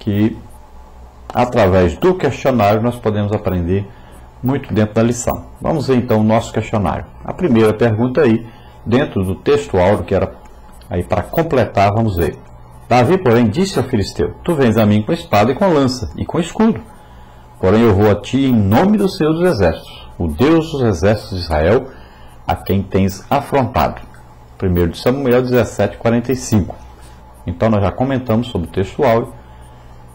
que através do questionário nós podemos aprender muito dentro da lição. Vamos ver então o nosso questionário. A primeira pergunta aí, dentro do texto áureo, que era aí para completar, vamos ver. Davi, porém, disse ao filisteu: tu vens a mim com espada e com lança e com escudo. Porém eu vou a ti em nome do Senhor dos Exércitos, o Deus dos Exércitos de Israel, a quem tens afrontado. 1 Samuel 17:45. Então nós já comentamos sobre o texto áureo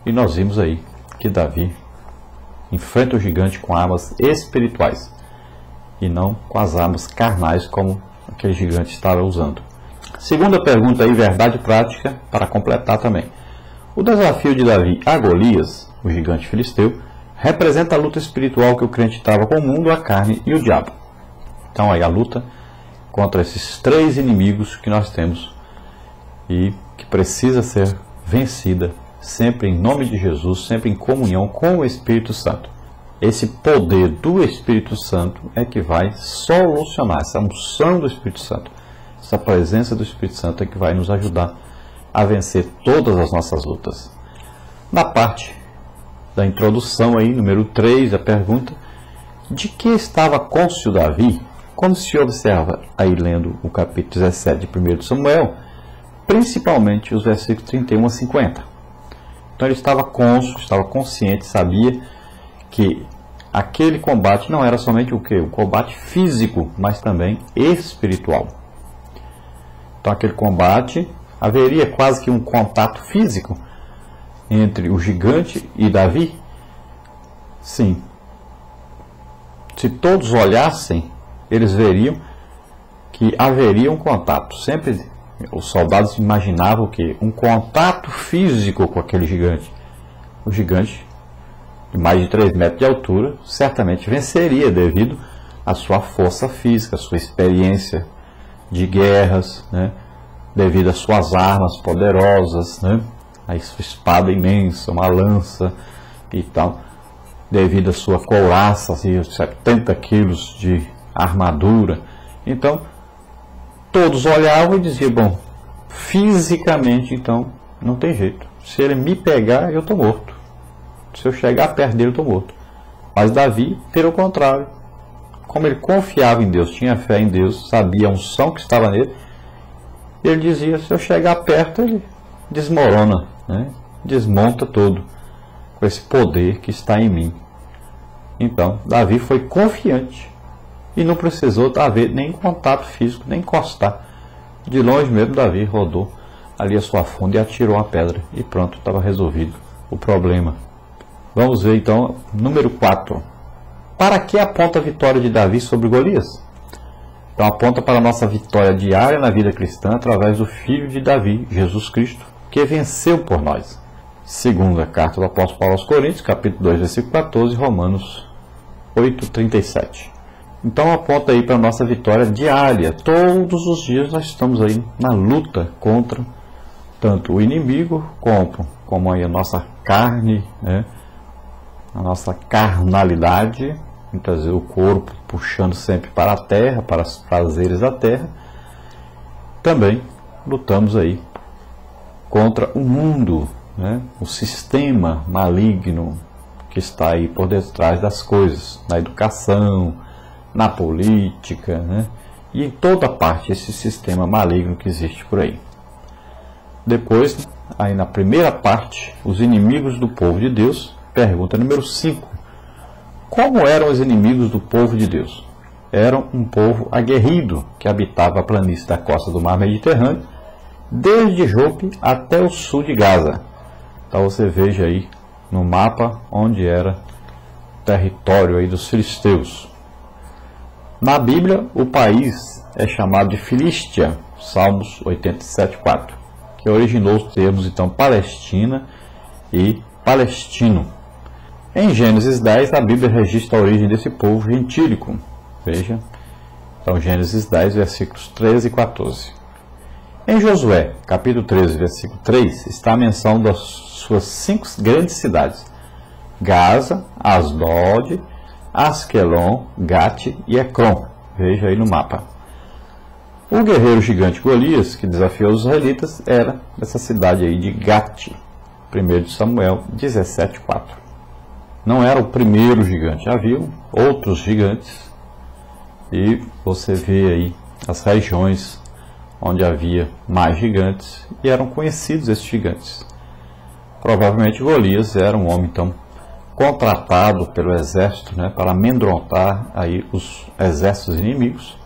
e nós vimos aí que Davi enfrenta o gigante com armas espirituais e não com as armas carnais como aquele gigante estava usando. Segunda pergunta aí, verdade prática, para completar também. O desafio de Davi a Golias, o gigante filisteu, representa a luta espiritual que o crente trava com o mundo, a carne e o diabo. Então aí a luta contra esses três inimigos que nós temos e que precisa ser vencida sempre em nome de Jesus, sempre em comunhão com o Espírito Santo. Esse poder do Espírito Santo é que vai solucionar, essa unção do Espírito Santo, essa presença do Espírito Santo é que vai nos ajudar a vencer todas as nossas lutas. Na parte da introdução aí, número 3, a pergunta: de que estava cônscio Davi? Como se observa aí lendo o capítulo 17 de 1 Samuel, principalmente os versículos 31 a 50. Então ele estava cônscio, estava consciente, sabia que aquele combate não era somente o quê? O combate físico, mas também espiritual. Então aquele combate, haveria quase que um contato físico entre o gigante e Davi? Sim. Se todos olhassem, eles veriam que haveria um contato. Sempre os soldados imaginavam que um contato físico com aquele gigante. O gigante, de mais de 3 metros de altura, certamente venceria devido à sua força física, à sua experiência de guerras, né? Devido às suas armas poderosas, né? A sua espada imensa, uma lança e tal, devido à sua couraça, assim, 70 quilos de armadura. Então, todos olhavam e diziam: bom, fisicamente, então, não tem jeito. Se ele me pegar, eu estou morto. Se eu chegar perto dele, eu estou morto. Mas Davi, pelo contrário, como ele confiava em Deus, tinha fé em Deus, sabia a unção que estava nele, ele dizia: se eu chegar perto, ele desmorona, né? Desmonta tudo, com esse poder que está em mim. Então, Davi foi confiante e não precisou haver nem contato físico, nem encostar. De longe mesmo, Davi rodou ali a sua funda e atirou a pedra. E pronto, estava resolvido o problema. Vamos ver então, número 4. Para que aponta a vitória de Davi sobre Golias? Então aponta para a nossa vitória diária na vida cristã através do Filho de Davi, Jesus Cristo, que venceu por nós. Segunda carta do apóstolo Paulo aos Coríntios, capítulo 2, versículo 14, Romanos 8:37. Então aponta aí para a nossa vitória diária. Todos os dias nós estamos aí na luta contra tanto o inimigo como aí a nossa carne, né? A nossa carnalidade, muitas vezes o corpo puxando sempre para a terra, para os prazeres da terra. Também lutamos aí contra o mundo, né? O sistema maligno que está aí por detrás das coisas, na educação, na política, né? E em toda parte esse sistema maligno que existe por aí. Depois, aí na primeira parte, os inimigos do povo de Deus, pergunta número 5. Como eram os inimigos do povo de Deus? Eram um povo aguerrido que habitava a planície da costa do mar Mediterrâneo, desde Jope até o sul de Gaza. Então você veja aí no mapa onde era o território aí dos filisteus. Na Bíblia, o país é chamado de Filístia, Salmos 87:4, que originou os termos então Palestina e Palestino. Em Gênesis 10, a Bíblia registra a origem desse povo gentílico. Veja, então Gênesis 10, versículos 13 e 14. Em Josué, capítulo 13, versículo 3, está a menção das suas 5 grandes cidades: Gaza, Asdod, Asquelon, Gate e Ecrom. Veja aí no mapa. O guerreiro gigante Golias, que desafiou os israelitas, era dessa cidade aí de Gate. 1 Samuel 17:4. Não era o primeiro gigante, havia outros gigantes, e você vê aí as regiões onde havia mais gigantes, e eram conhecidos esses gigantes. Provavelmente Golias era um homem então contratado pelo exército, né, para amedrontar aí os exércitos inimigos,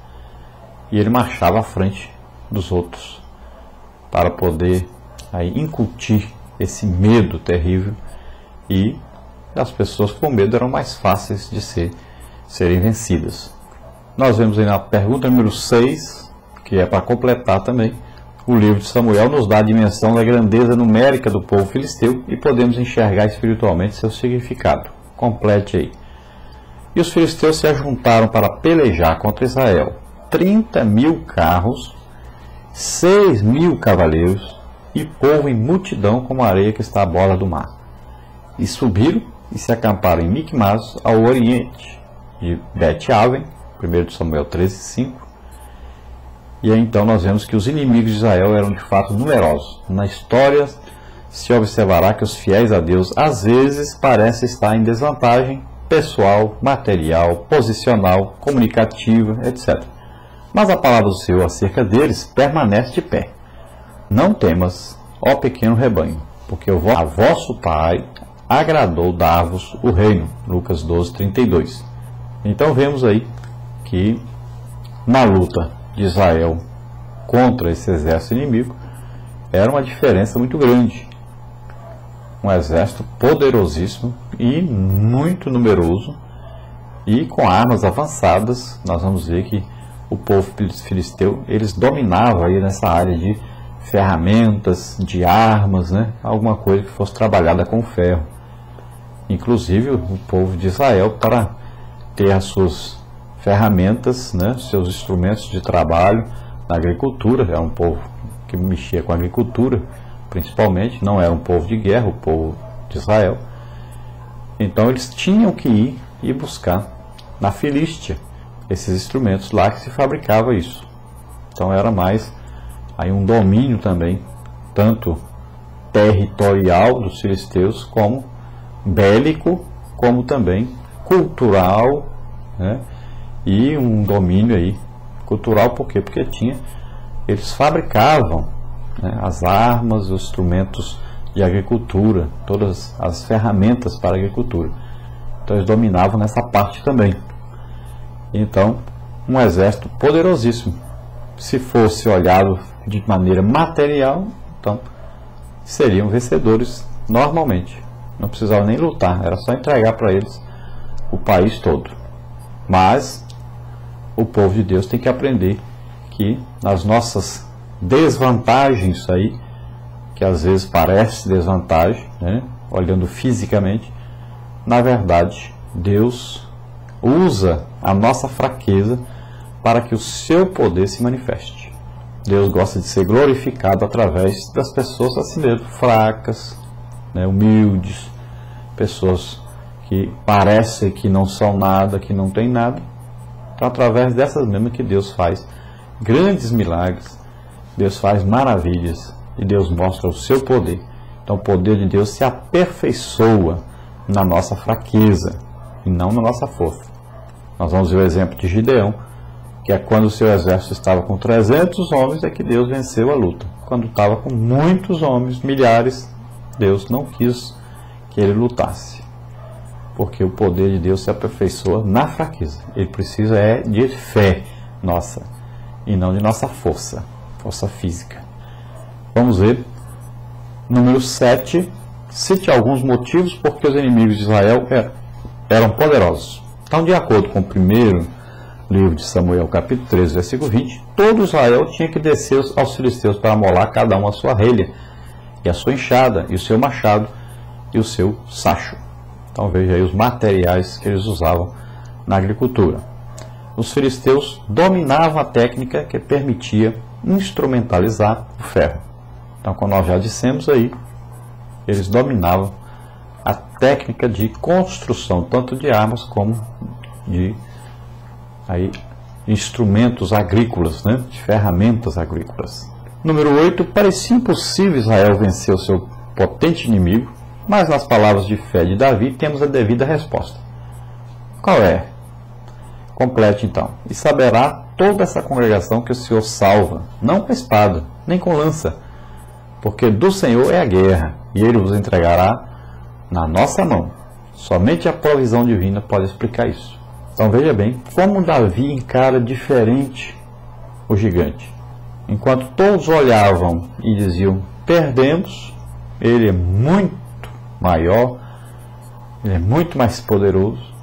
e ele marchava à frente dos outros para poder aí incutir esse medo terrível, e as pessoas com medo eram mais fáceis de serem vencidas. Nós vemos aí na pergunta número 6, que é para completar também, o livro de Samuel nos dá a dimensão da grandeza numérica do povo filisteu e podemos enxergar espiritualmente seu significado. Complete aí. E os filisteus se ajuntaram para pelejar contra Israel. 30.000 carros, 6.000 cavaleiros e povo em multidão como a areia que está à borda do mar. E subiram e se acamparam em Micmas, ao oriente de Bet-Aven, 1 Samuel 13:5. E aí então nós vemos que os inimigos de Israel eram de fato numerosos. Na história se observará que os fiéis a Deus às vezes parecem estar em desvantagem pessoal, material, posicional, comunicativa, etc. Mas a palavra do Senhor acerca deles permanece de pé. Não temas, ó pequeno rebanho, porque a vosso Pai agradou dar-vos o reino. Lucas 12:32. Então vemos aí que na luta de Israel contra esse exército inimigo era uma diferença muito grande. Um exército poderosíssimo e muito numeroso, e com armas avançadas. Nós vamos ver que o povo filisteu, eles dominavam aí nessa área de ferramentas, de armas, né? Alguma coisa que fosse trabalhada com ferro. Inclusive o povo de Israel, para ter as suas ferramentas, né, seus instrumentos de trabalho na agricultura, era um povo que mexia com a agricultura principalmente, não era um povo de guerra, o povo de Israel. Então eles tinham que ir buscar na Filístia esses instrumentos lá que se fabricava isso. Então era mais aí um domínio também, tanto territorial dos filisteus, como bélico, como também cultural, né? E um domínio aí cultural, por quê? Porque eles fabricavam, né, as armas, os instrumentos de agricultura, todas as ferramentas para a agricultura. Então eles dominavam nessa parte também. Então, um exército poderosíssimo. Se fosse olhado de maneira material, então seriam vencedores normalmente. Não precisavam nem lutar, era só entregar para eles o país todo. Mas o povo de Deus tem que aprender que nas nossas desvantagens aí, que às vezes parece desvantagem, né, olhando fisicamente, na verdade Deus usa a nossa fraqueza para que o seu poder se manifeste. Deus gosta de ser glorificado através das pessoas assim mesmo, fracas, né, humildes, pessoas que parecem que não são nada, que não têm nada. Então, através dessas mesmas que Deus faz grandes milagres, Deus faz maravilhas e Deus mostra o seu poder. Então, o poder de Deus se aperfeiçoa na nossa fraqueza e não na nossa força. Nós vamos ver o exemplo de Gideão, que é quando o seu exército estava com 300 homens, é que Deus venceu a luta. Quando estava com muitos homens, milhares, Deus não quis que ele lutasse. Porque o poder de Deus se aperfeiçoa na fraqueza. Ele precisa de fé nossa e não de nossa força física. Vamos ver. Número 7. Cite alguns motivos porque os inimigos de Israel eram poderosos. Então, de acordo com o primeiro livro de Samuel, capítulo 13, versículo 20, todo Israel tinha que descer aos filisteus para amolar cada um a sua relha, e a sua enxada, e o seu machado, e o seu sacho. Então veja aí os materiais que eles usavam na agricultura. Os filisteus dominavam a técnica que permitia instrumentalizar o ferro. Então, como nós já dissemos aí, eles dominavam a técnica de construção, tanto de armas como de instrumentos agrícolas, né? De ferramentas agrícolas. Número 8. Parecia impossível Israel vencer o seu potente inimigo, mas nas palavras de fé de Davi temos a devida resposta. Qual é? Complete então. E saberá toda essa congregação que o Senhor salva, não com espada, nem com lança, porque do Senhor é a guerra, e Ele vos entregará na nossa mão. Somente a provisão divina pode explicar isso. Então veja bem como Davi encara diferente o gigante. Enquanto todos olhavam e diziam, perdemos, ele é muito maior, ele é muito mais poderoso.